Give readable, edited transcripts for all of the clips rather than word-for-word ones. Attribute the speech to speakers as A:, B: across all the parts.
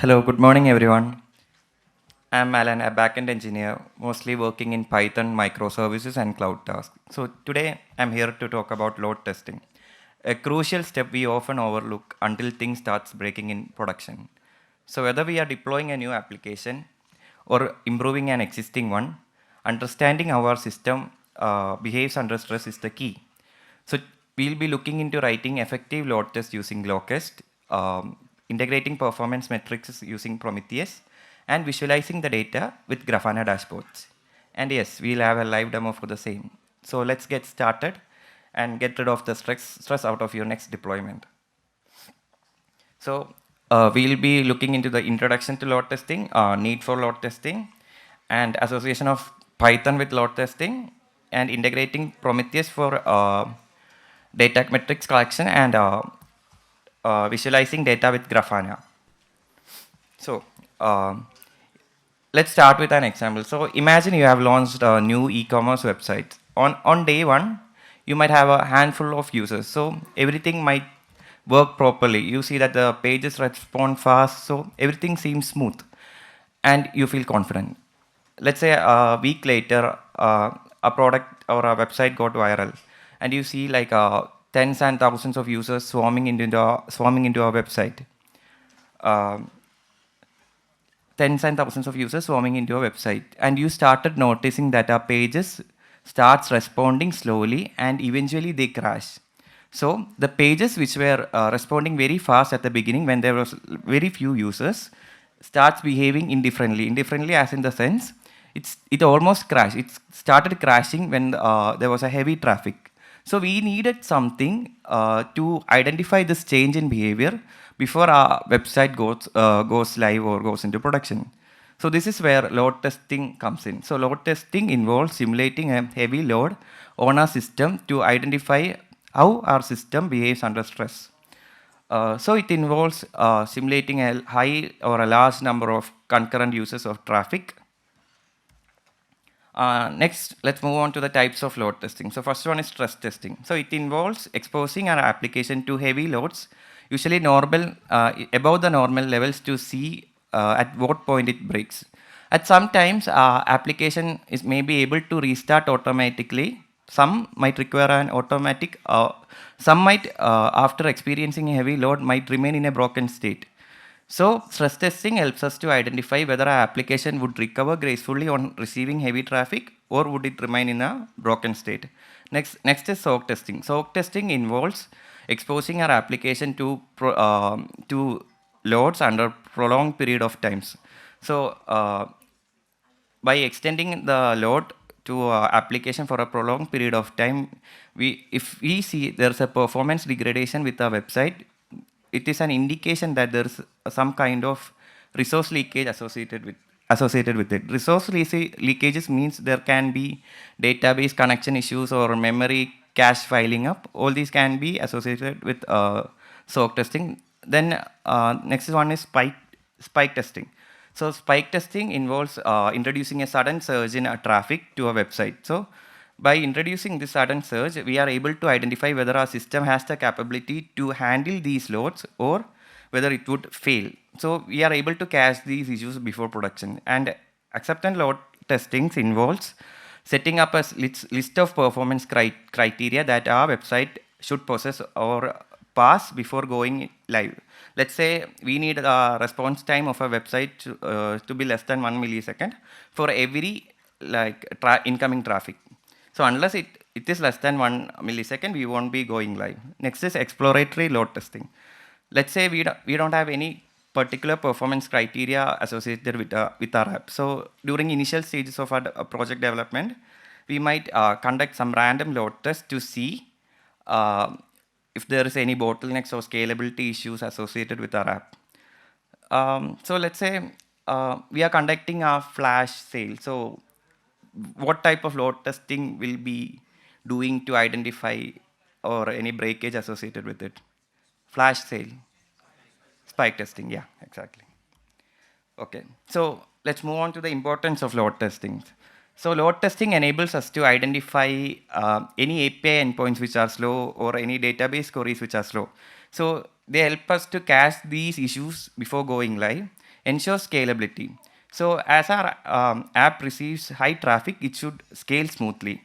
A: Hello, good morning everyone. I'm Alan, a backend engineer, mostly working in Python, microservices, and cloud tasks. So today I'm here to talk about load testing, a crucial step we often overlook until things starts breaking in production. So whether we are deploying a new application or improving an existing one, understanding how our system behaves under stress is the key. So we'll be looking into writing effective load tests using Locust, integrating performance metrics using Prometheus, and visualizing the data with Grafana dashboards. And yes, we'll have a live demo for the same. So let's get started and get rid of the stress out of your next deployment. So we'll be looking into the introduction to load testing, need for load testing, and association of Python with load testing, and integrating Prometheus for data metrics collection and visualizing data with Grafana. So let's start with an example. So imagine you have launched a new e-commerce website. On day one, you might have a handful of users. So everything might work properly. You see that the pages respond fast, so everything seems smooth and you feel confident. Let's say a week later, a product or a website got viral and you see like tens and thousands of users swarming into a website. Uh, Tens and thousands of users swarming into a website, and you started noticing that our pages starts responding slowly and eventually they crash. So the pages which were responding very fast at the beginning when there was very few users starts behaving indifferently as in the sense it almost crashed. It started crashing when there was a heavy traffic. So we needed something to identify this change in behavior before our website goes live or goes into production. So this is where load testing comes in. So load testing involves simulating a heavy load on our system to identify how our system behaves under stress. So it involves simulating a high or a large number of concurrent uses of traffic. Next, let's move on to the types of load testing. So first one is stress testing. So it involves exposing our application to heavy loads, usually above the normal levels, to see at what point it breaks. At sometimes, application is maybe able to restart automatically. Some might require an automatic. Some might, after experiencing a heavy load, might remain in a broken state. So stress testing helps us to identify whether our application would recover gracefully on receiving heavy traffic or would it remain in a broken state. Next is soak testing. Soak testing involves exposing our application to loads under prolonged period of times. So by extending the load to application for a prolonged period of time, if we see there's a performance degradation with our website, it is an indication that there's some kind of resource leakage associated with it. Leakages means there can be database connection issues or memory cache filing up. All these can be associated with soak testing. Then next one is spike testing. So spike testing involves introducing a sudden surge in traffic to a website. So by introducing this sudden surge, we are able to identify whether our system has the capability to handle these loads or whether it would fail. So we are able to catch these issues before production. And acceptance load testing involves setting up a list of performance criteria that our website should possess or pass before going live. Let's say we need a response time of a website to be less than 1 millisecond for every incoming traffic. So unless it is less than 1 millisecond, we won't be going live. Next is exploratory load testing. Let's say we don't have any particular performance criteria associated with our app. So during initial stages of our project development, we might conduct some random load tests to see if there is any bottlenecks or scalability issues associated with our app. So let's say we are conducting a flash sale. So what type of load testing will be doing to identify or any breakage associated with it? Flash sale. Spike testing, yeah, exactly. Okay, so let's move on to the importance of load testing. So load testing enables us to identify any API endpoints which are slow or any database queries which are slow. So they help us to catch these issues before going live. ensures scalability. So as our app receives high traffic, it should scale smoothly.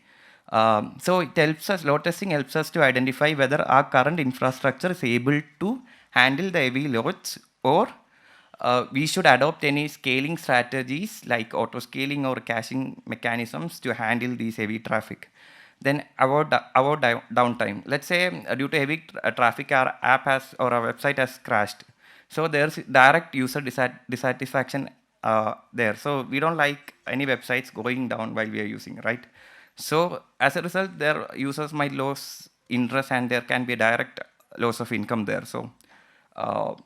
A: So it helps us, load testing helps us to identify whether our current infrastructure is able to handle the heavy loads, or we should adopt any scaling strategies like auto scaling or caching mechanisms to handle these heavy traffic. Then about downtime. Let's say due to heavy traffic, our app has, or our website has crashed. So there's direct user dissatisfaction there. So we don't like any websites going down while we are using, right? So as a result, their users might lose interest and there can be a direct loss of income there. So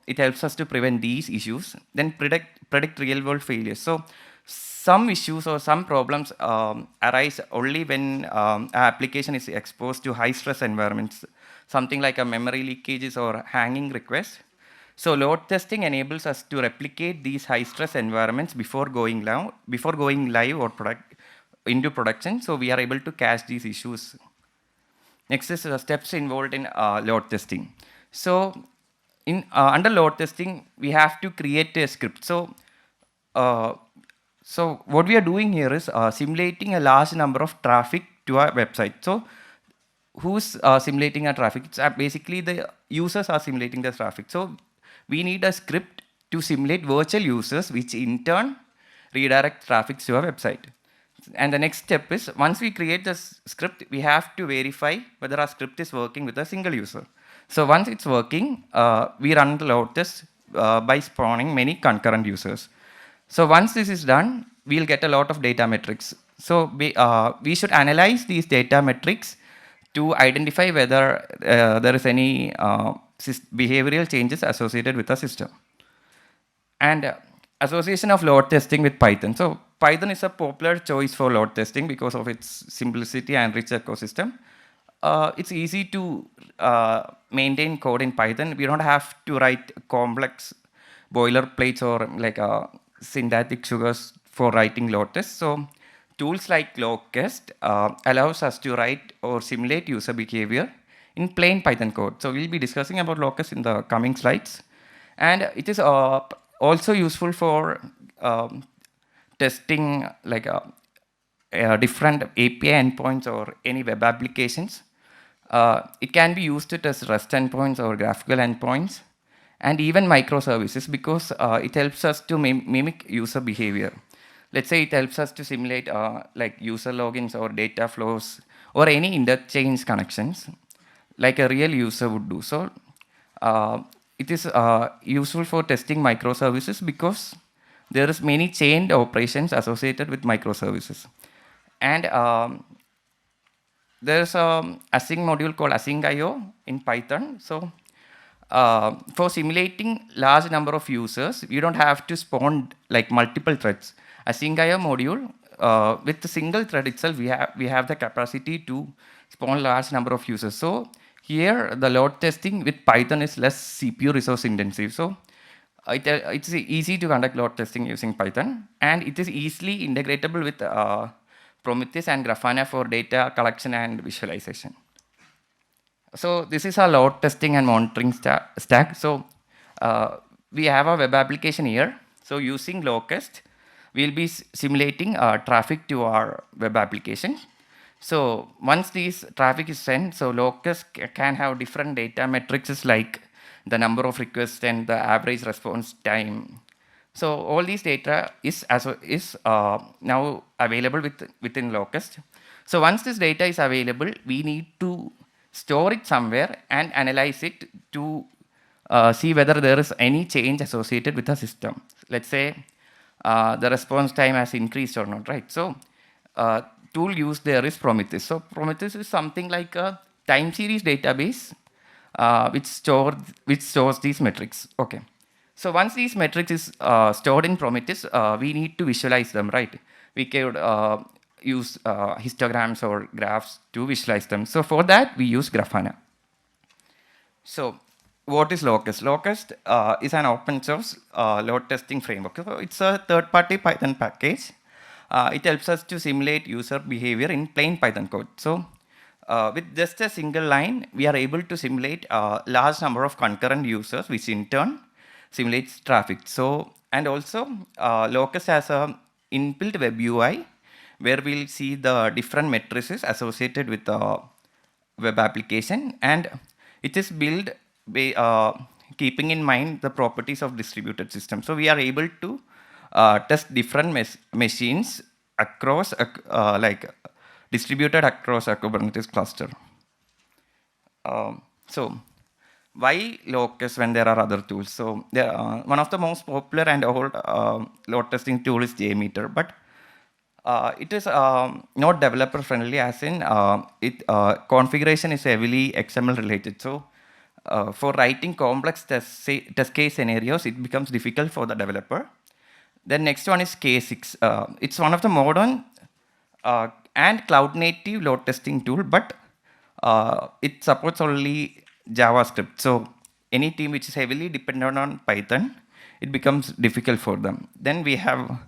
A: it helps us to prevent these issues. Then predict real world failures. So some issues or some problems arise only when our application is exposed to high stress environments, something like a memory leakages or hanging requests. So load testing enables us to replicate these high stress environments before going live or into production. So we are able to catch these issues. Next is the steps involved in load testing. So under load testing, we have to create a script. So what we are doing here is simulating a large number of traffic to our website. So who's simulating our traffic? It's basically the users are simulating the traffic. So we need a script to simulate virtual users, which in turn redirect traffic to our website. And the next step is, once we create this script, we have to verify whether our script is working with a single user. So once it's working, we run the load test by spawning many concurrent users. So once this is done, we'll get a lot of data metrics. So we should analyze these data metrics to identify whether there is any behavioral changes associated with the system. And association of load testing with Python. So Python is a popular choice for load testing because of its simplicity and rich ecosystem. It's easy to maintain code in Python. We don't have to write complex boilerplates or like syntactic sugars for writing load tests. So tools like Locust allows us to write or simulate user behavior in plain Python code. So we'll be discussing about Locust in the coming slides. And it is also useful for testing like different API endpoints or any web applications. It can be used to test REST endpoints or graphical endpoints, and even microservices, because it helps us to mimic user behavior. Let's say it helps us to simulate like user logins or data flows or any interchange connections like a real user would do. So it is useful for testing microservices because there is many chained operations associated with microservices. And there's an async module called async.io in Python. So for simulating large number of users, you don't have to spawn like multiple threads. Async.io module, with a single thread itself, we have the capacity to spawn large number of users. So here, the load testing with Python is less CPU resource intensive. So it's easy to conduct load testing using Python, and it is easily integratable with Prometheus and Grafana for data collection and visualization. So this is our load testing and monitoring stack. So we have a web application here. So using Locust, we'll be simulating traffic to our web application. So once this traffic is sent, so Locust can have different data metrics like the number of requests and the average response time. So all these data is now available within Locust. So once this data is available, we need to store it somewhere and analyze it to see whether there is any change associated with the system. Let's say the response time has increased or not, right? So tool used there is Prometheus. So Prometheus is something like a time series database which stores these metrics. Okay. So once these metrics is stored in Prometheus, we need to visualize them, right? We could use histograms or graphs to visualize them. So for that, we use Grafana. So what is Locust? Locust is an open source load testing framework. So it's a third-party Python package. It helps us to simulate user behavior in plain Python code. So with just a single line, we are able to simulate a large number of concurrent users, which in turn simulates traffic. So And also, Locust has a inbuilt web UI where we'll see the different matrices associated with the web application, and it is built by, keeping in mind the properties of distributed systems. So we are able to test different machines across like distributed across a Kubernetes cluster. So why Locust when there are other tools? So there, one of the most popular and old load testing tool is JMeter, but it is not developer friendly, as in configuration is heavily XML related. So for writing complex test case scenarios, it becomes difficult for the developer. Then next one is K6. It's one of the modern and cloud native load testing tool, but it supports only JavaScript. So any team which is heavily dependent on Python, it becomes difficult for them. Then we have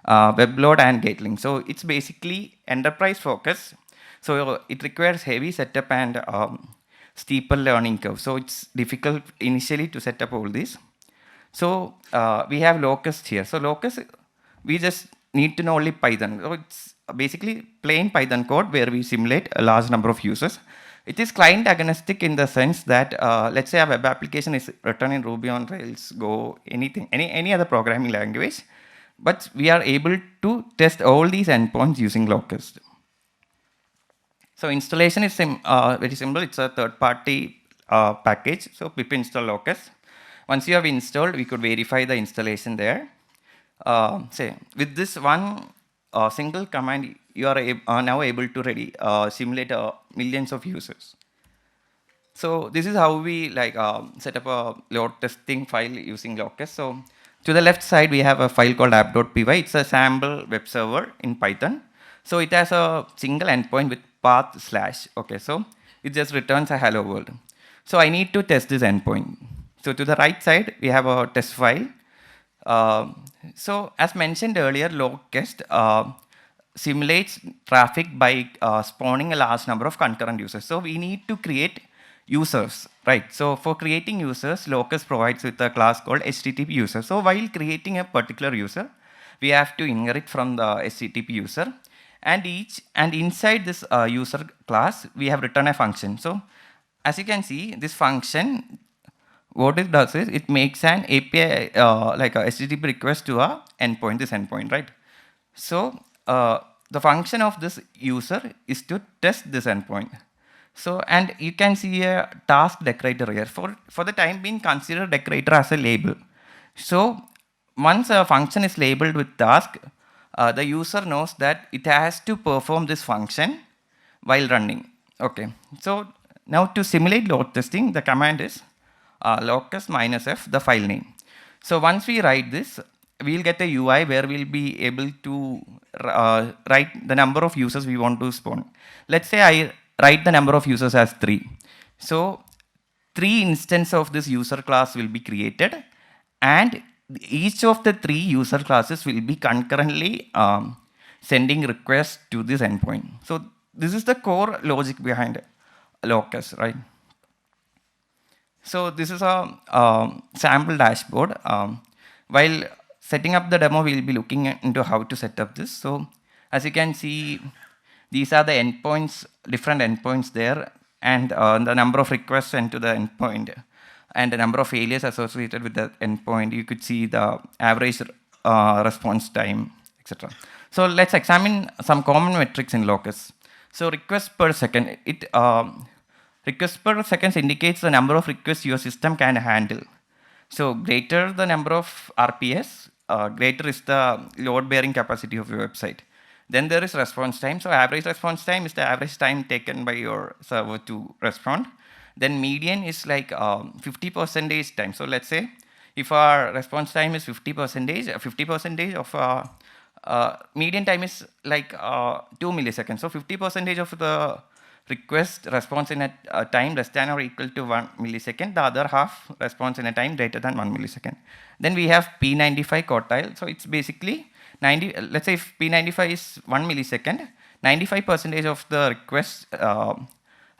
A: WebLoad and Gatling. So it's basically enterprise focus. So it requires heavy setup and steeper learning curve. So it's difficult initially to set up all this. So we have Locust here. So Locust, we just need to know only Python. So it's basically plain Python code where we simulate a large number of users. It is client agnostic in the sense that let's say a web application is written in Ruby on Rails, Go, anything, any other programming language, but we are able to test all these endpoints using Locust. So installation is very simple. It's a third-party package. So pip install Locust. Once you have installed, we could verify the installation there. Say with this one single command, you are now able to simulate millions of users. So this is how we set up a load testing file using Locust. So to the left side, we have a file called app.py. It's a sample web server in Python. So it has a single endpoint with path /. Okay, so it just returns a hello world. So I need to test this endpoint. So to the right side, we have a test file. So as mentioned earlier, Locust simulates traffic by spawning a large number of concurrent users. So we need to create users, right? So for creating users, Locust provides with a class called HTTP user. So while creating a particular user, we have to inherit from the HTTP user, and inside this user class, we have written a function. So as you can see, this function, what it does is it makes an API like a HTTP request to a endpoint, this endpoint, right? So the function of this user is to test this endpoint. So, and you can see a task decorator here. For the time being, consider decorator as a label. So once a function is labeled with task, the user knows that it has to perform this function while running. Okay. So now to simulate load testing, the command is locust -f, the file name. So once we write this, we'll get a UI where we'll be able to write the number of users we want to spawn. Let's say I write the number of users as 3. So 3 instances of this user class will be created, and each of the 3 user classes will be concurrently sending requests to this endpoint. So this is the core logic behind Locust, right? So this is a sample dashboard. While setting up the demo, we'll be looking into how to set up this. So as you can see, these are the endpoints, different endpoints there, and the number of requests sent to the endpoint, and the number of failures associated with the endpoint. You could see the average response time, etc. So let's examine some common metrics in Locust. So requests per second. Requests per second indicates the number of requests your system can handle. So greater the number of RPS, greater is the load bearing capacity of your website. Then there is response time. So average response time is the average time taken by your server to respond. Then median is like 50% time. So let's say if our response time is 50% of median time is like 2 milliseconds. So 50% of the request response in a time less than or equal to 1 millisecond. The other half response in a time greater than 1 millisecond. Then we have P95 quartile. So it's basically 90. Let's say if P95 is 1 millisecond, 95% of the request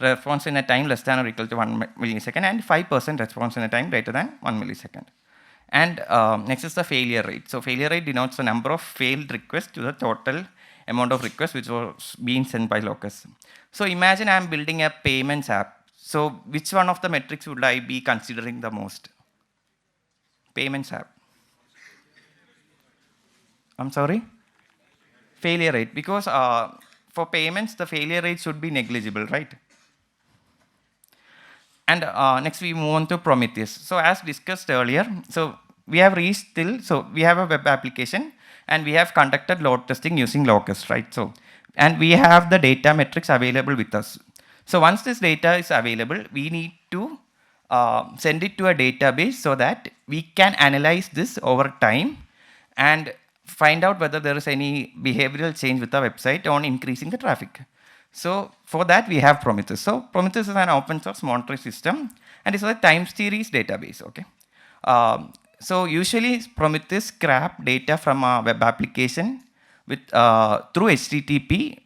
A: response in a time less than or equal to 1 millisecond, and 5% response in a time greater than 1 millisecond. And next is the failure rate. So failure rate denotes the number of failed requests to the total amount of requests which was being sent by Locust. So imagine I'm building a payments app. So which one of the metrics would I be considering the most? Payments app. I'm sorry? Failure rate. Because for payments, the failure rate should be negligible, right? And next we move on to Prometheus. So as discussed earlier, so we have reached till, so we have a web application and we have conducted load testing using Locust, right? So, and we have the data metrics available with us. So once this data is available, we need to send it to a database so that we can analyze this over time and find out whether there is any behavioral change with the website on increasing the traffic. So for that we have Prometheus. So Prometheus is an open source monitoring system and it's a time series database. Okay. So usually Prometheus grab data from a web application with through HTTP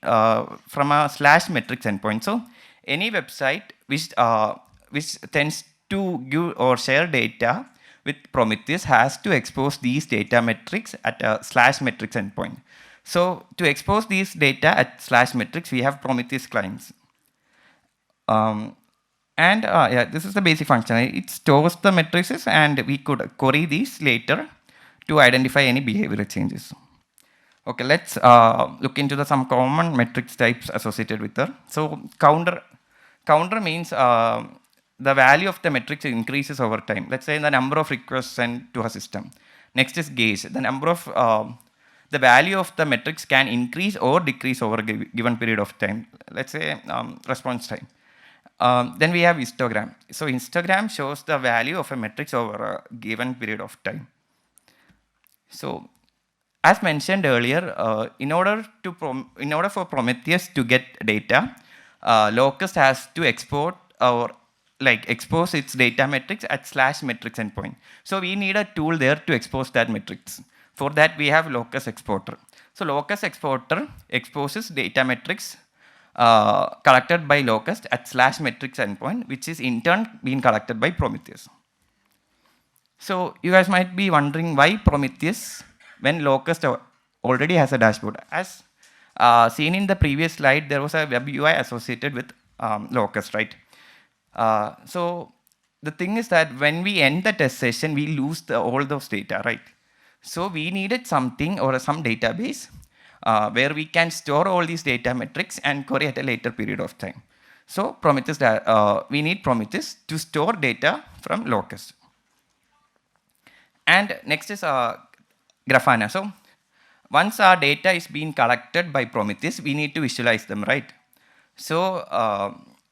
A: from a /metrics endpoint. So any website which tends to give or share data with Prometheus has to expose these data metrics at a /metrics endpoint. So to expose these data at /metrics, we have Prometheus clients. Yeah, this is the basic function. It stores the matrices and we could query these later to identify any behavioral changes. Okay, let's look into some common metrics types associated with her. So counter means the value of the metrics increases over time. Let's say the number of requests sent to a system. Next is gauge. The number of the value of the metrics can increase or decrease over a given period of time. Let's say response time. Then we have histogram. So histogram shows the value of a matrix over a given period of time. So as mentioned earlier, in order for Prometheus to get data, Locust has to export or expose its data metrics at /metrics endpoint. So we need a tool there to expose that metrics. For that, we have Locust exporter. So Locust exporter exposes data metrics collected by Locust at /metrics endpoint, which is in turn being collected by Prometheus. So you guys might be wondering why Prometheus when Locust already has a dashboard. As seen in the previous slide, there was a web UI associated with Locust, right? So the thing is that when we end the test session, we lose all those data, right? So we needed something or some database where we can store all these data metrics and query at a later period of time. So Prometheus, we need Prometheus to store data from Locust. And next is Grafana. So once our data is being collected by Prometheus, we need to visualize them, right? So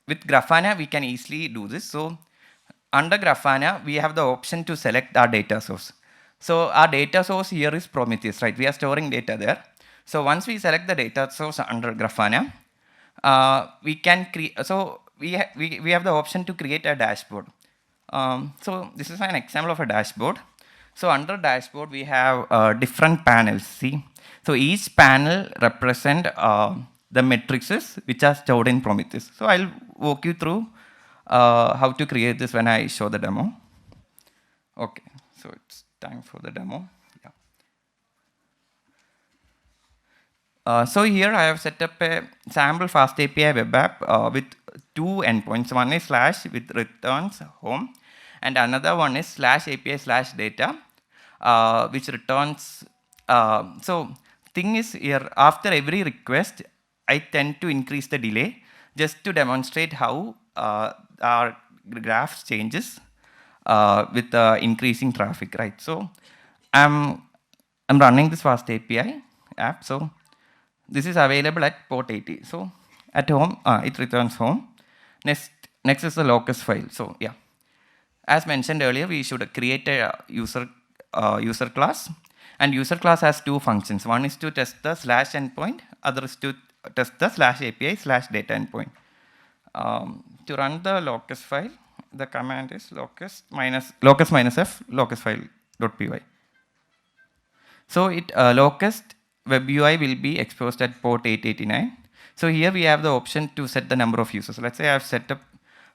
A: with Grafana, we can easily do this. So under Grafana, we have the option to select our data source. So our data source here is Prometheus, right? We are storing data there. So once we select the data source under Grafana, we can create. So we have the option to create a dashboard. So this is an example of a dashboard. So under dashboard, we have different panels. See, so each panel represent the matrices which are stored in Prometheus. So I'll walk you through how to create this when I show the demo. Okay, so it's time for the demo. Yeah. So here I have set up a sample fast API web app with two endpoints. One is / with returns home, and another one is /API/data, which returns. So thing is here, after every request, I tend to increase the delay just to demonstrate how our graph changes with increasing traffic, right? So I'm running this fast API app. So this is available at port 80. So at home, it returns home. Next is the Locust file. So yeah, as mentioned earlier, we should create a user class, and user class has two functions. One is to test the /endpoint, other is to test the /API/data endpoint. To run the Locust file, the command is locust minus f locust file.py. So Locust web UI will be exposed at port 889. So here we have the option to set the number of users. Let's say I have set up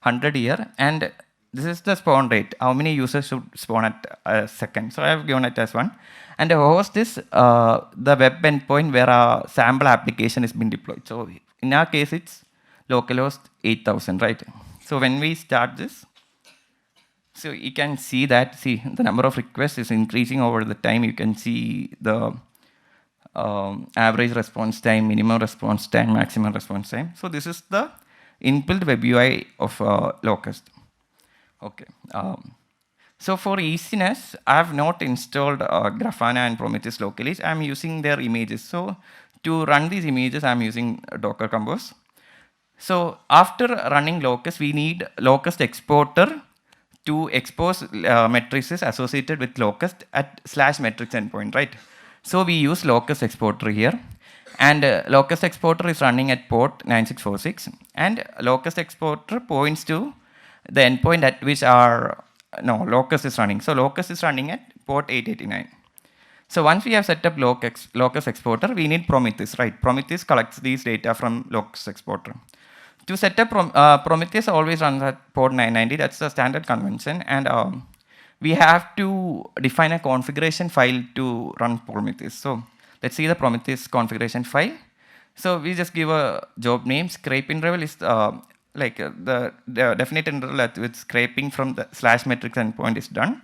A: 100 here, and this is the spawn rate. How many users should spawn at a second? So I have given it as 1. And the host is the web endpoint where a sample application is being deployed. So in our case, it's localhost 8000, right? So when we start this, so you can see that, see, the number of requests is increasing over the time. You can see the average response time, minimum response time, maximum response time. So this is the inbuilt web UI of Locust. Okay. So for easiness, I have not installed Grafana and Prometheus locally. I'm using their images. So to run these images, I'm using Docker Compose. So after running Locust, we need Locust exporter to expose matrices associated with Locust at /metrics endpoint, right? So we use Locust exporter here. And Locust exporter is running at port 9646. And Locust exporter points to the endpoint at which Locust is running. So Locust is running at port 889. So once we have set up Locust exporter, we need Prometheus, right? Prometheus collects these data from Locust exporter. To set up Prometheus always runs at port 990. That's the standard convention. And we have to define a configuration file to run Prometheus. So let's see the Prometheus configuration file. So we just give a job name. Scrape interval is the definite interval at which scraping from the /metrics endpoint is done.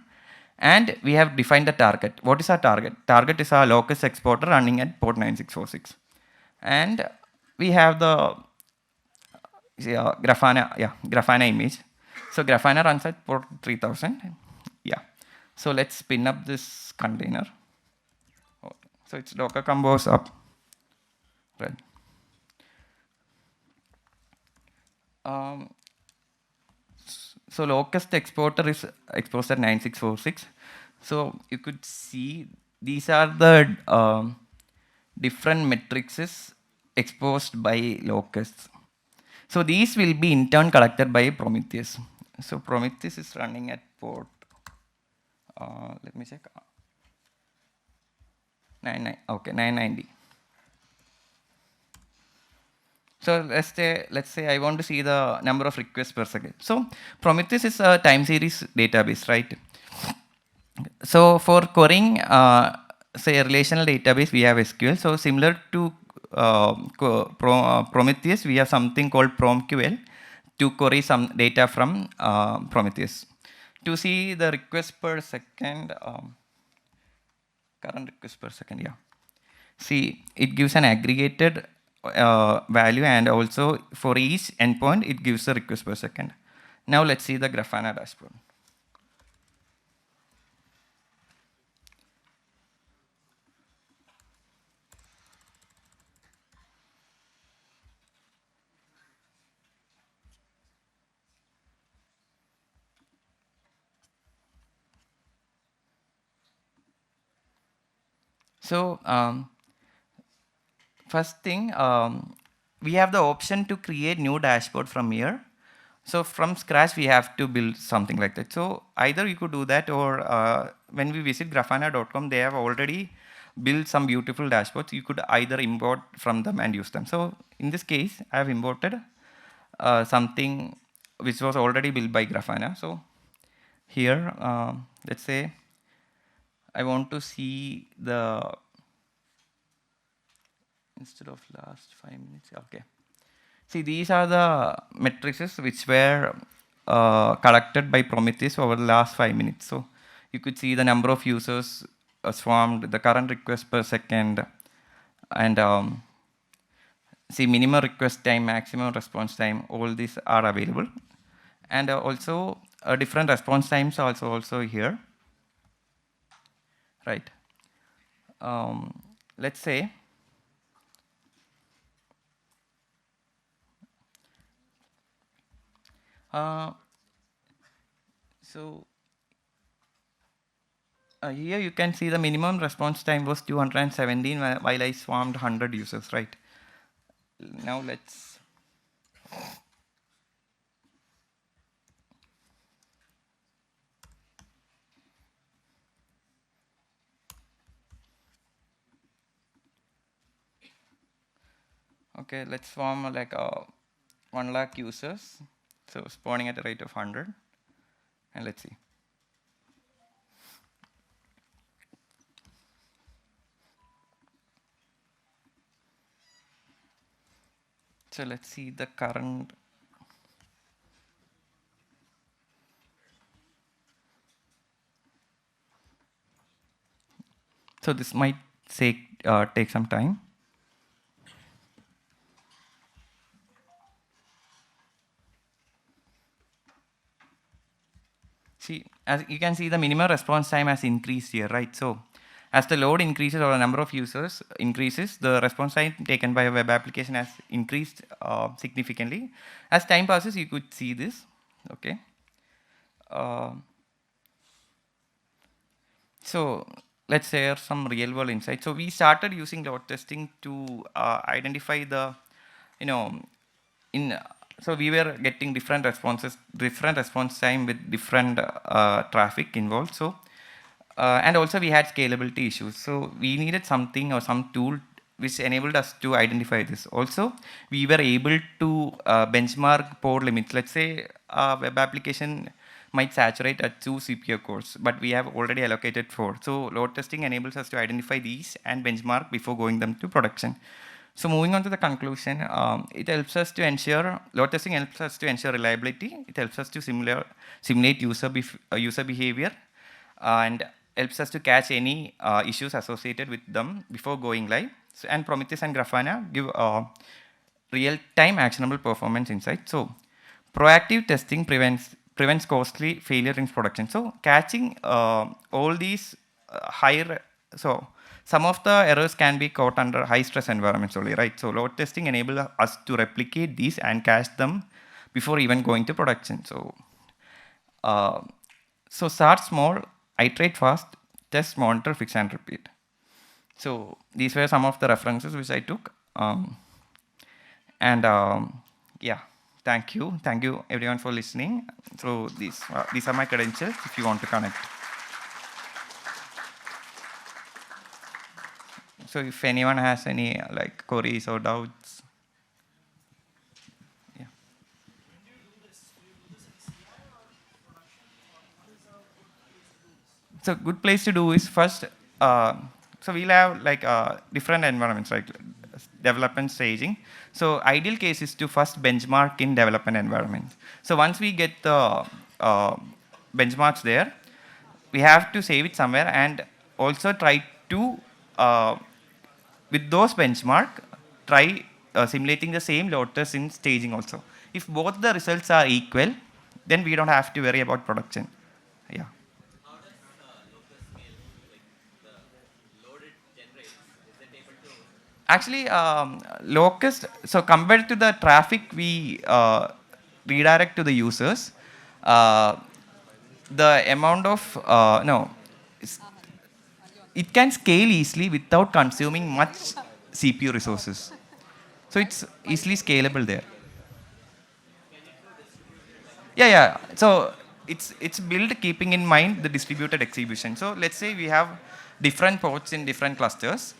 A: And we have defined the target. What is our target? Target is our Locust exporter running at port 9646. And we have the Grafana image. So Grafana runs at port 3000. Yeah. So let's spin up this container. So it's Docker Compose up. Right. So Locust exporter is exposed at 9646. So you could see these are the different matrices exposed by Locust. So these will be in turn collected by Prometheus. So Prometheus is running at port, let me check, 990. So let's say I want to see the number of requests per second. So Prometheus is a time series database, right? So for querying, say a relational database, we have SQL. So similar to Prometheus, we have something called PromQL to query some data from Prometheus. To see the request per second, current request per second, yeah. See, it gives an aggregated value, and also for each endpoint, it gives a request per second. Now let's see the Grafana dashboard. So first thing, we have the option to create new dashboard from here. So from scratch, we have to build something like that. So either you could do that, or when we visit grafana.com, they have already built some beautiful dashboards. You could either import from them and use them. So in this case, I have imported something which was already built by Grafana. So here, let's say I want to see the, instead of last 5 minutes, okay. See, these are the matrices which were collected by Prometheus over the last 5 minutes. So you could see the number of users swarmed, the current request per second, and see minimum request time, maximum response time, all these are available. And also different response times are also here, right? Let's say, here you can see the minimum response time was 217 while I swarmed 100 users, right? Now let's, okay, let's swarm like 1 lakh users. So spawning at a rate of 100. And let's see. So let's see the current. So this might take some time. See, as you can see, the minimum response time has increased here, right? So as the load increases or the number of users increases, the response time taken by a web application has increased significantly. As time passes, you could see this, okay? Uh, so let's share some real world insights. So we started using load testing to identify the, you know, in so we were getting different responses, different response time with different traffic involved. So and also we had scalability issues. So we needed something or some tool which enabled us to identify this. Also, we were able to benchmark port limits. Let's say a web application might saturate at 2 CPU cores, but we have already allocated 4. So load testing enables us to identify these and benchmark before going them to production. So moving on to the conclusion, it helps us to ensure, load testing helps us to ensure reliability. It helps us to simulate user behavior and helps us to catch any issues associated with them before going live. So, and Prometheus and Grafana give real-time actionable performance insight. So proactive testing prevents costly failure in production. So catching all these higher, so some of the errors can be caught under high stress environments only, right? So load testing enables us to replicate these and catch them before even going to production. Uh, so start small, iterate fast, test, monitor, fix, and repeat. So these were some of the references which I took. And yeah, thank you everyone for listening. So these are my credentials if you want to connect. So if anyone has any like queries or doubts, yeah. So good place to do is first. So we'll have like different environments, like development staging. So ideal case is to first benchmark in development environment. So once we get the uh, benchmarks there, we have to save it somewhere and also try to with those benchmark, try simulating the same load test in staging also. If both the results are equal, then we don't have to worry about production. Yeah. Actually, Locust, so compared to the traffic we redirect to the users, uh, the amount of, no, it can scale easily without consuming much CPU resources. So it's easily scalable there. Yeah, yeah. So it's built keeping in mind the distributed execution. So let's say we have different ports in different clusters.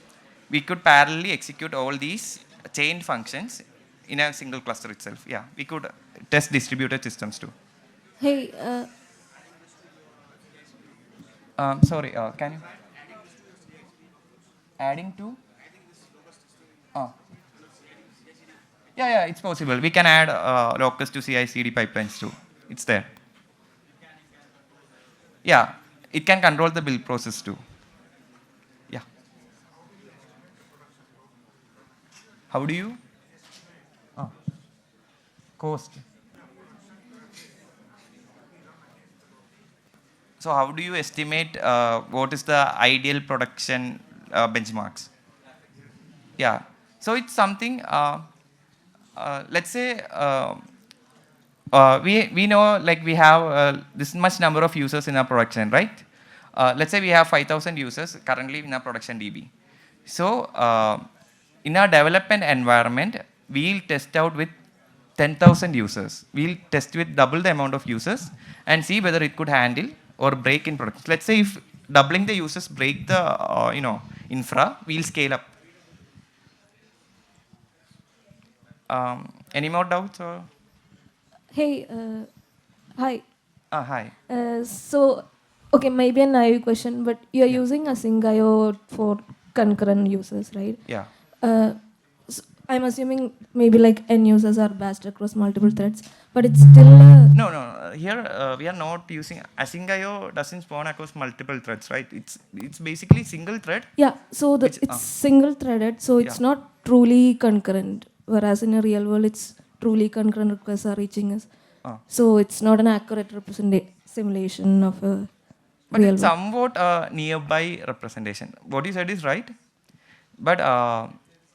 A: We could parallelly execute all these chained functions in a single cluster itself. Yeah, we could test distributed systems too.
B: Hey,
A: Sorry, can you adding to? Uh, yeah, yeah, it's possible. We can add Locust to CI/CD pipelines too. It's there. Yeah, it can control the build process too. Yeah. How do you? Oh, cost. So how do you estimate what is the ideal production benchmarks? Yeah. So it's something. Let's say we know like we have this much number of users in our production, right? Let's say we have 5,000 users currently in our production DB. So in our development environment, we'll test out with 10,000 users. We'll test with double the amount of users and see whether it could handle or break in production. Let's say if doubling the users break the infra, we'll scale up. Any more doubts or?
B: hey, hi.
A: Hi.
B: Okay, maybe a naive question, but you're using async.io for concurrent users, right?
A: Yeah.
B: Uh, I'm assuming maybe like end users are batched across multiple threads, but it's still
A: No. Here we are not using async.io doesn't spawn across multiple threads, right? It's basically single thread.
B: yeah. So
A: Which
B: it's single threaded, so it's
A: yeah.
B: not truly concurrent. Whereas in a real world, it's truly concurrent requests are reaching us. So it's not an accurate simulation of a
A: But
B: real
A: it's
B: world.
A: somewhat nearby representation. What you said is right. But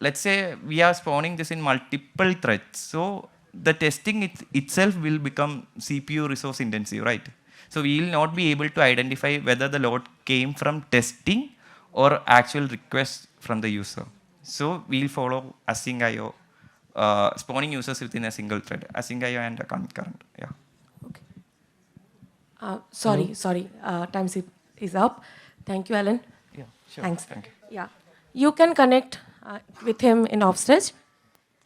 A: let's say we are spawning this in multiple threads. So the testing itself will become CPU resource intensive, right? So we will not be able to identify whether the load came from testing or actual request from the user. So we'll follow async.io, spawning users within a single thread, async.io and a concurrent. Yeah.
B: Okay.
C: Sorry. Time is up. Thank you, Alan.
A: Yeah, sure.
C: Thanks.
A: Thank you.
C: Yeah. You can connect with him in offstage.